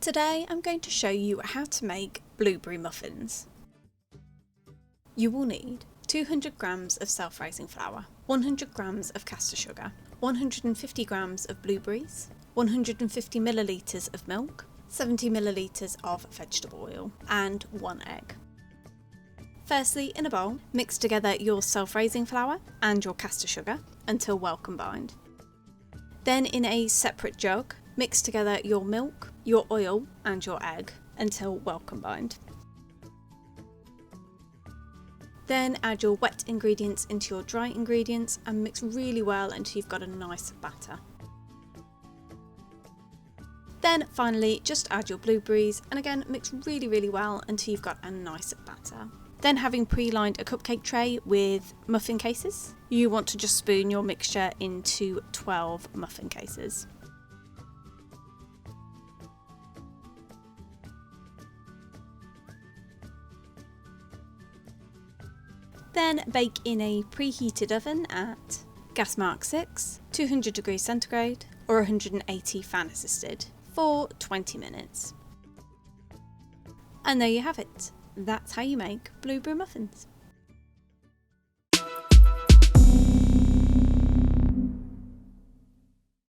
Today I'm going to show you how to make blueberry muffins. You will need 200 grams of self-raising flour, 100 grams of caster sugar, 150 grams of blueberries, 150 millilitres of milk, 70 millilitres of vegetable oil, and 1 egg. Firstly, in a bowl, mix together your self-raising flour and your caster sugar until well combined. Then in a separate jug, mix together your milk, your oil and your egg until well combined. Then add your wet ingredients into your dry ingredients and mix really well until you've got a nice batter. Then finally just add your blueberries and again mix really well until you've got a nice batter. Then, having pre-lined a cupcake tray with muffin cases, you want to just spoon your mixture into 12 muffin cases. Then bake in a preheated oven at gas mark 6, 200 degrees centigrade or 180 fan assisted for 20 minutes. And there you have it. That's how you make blueberry muffins.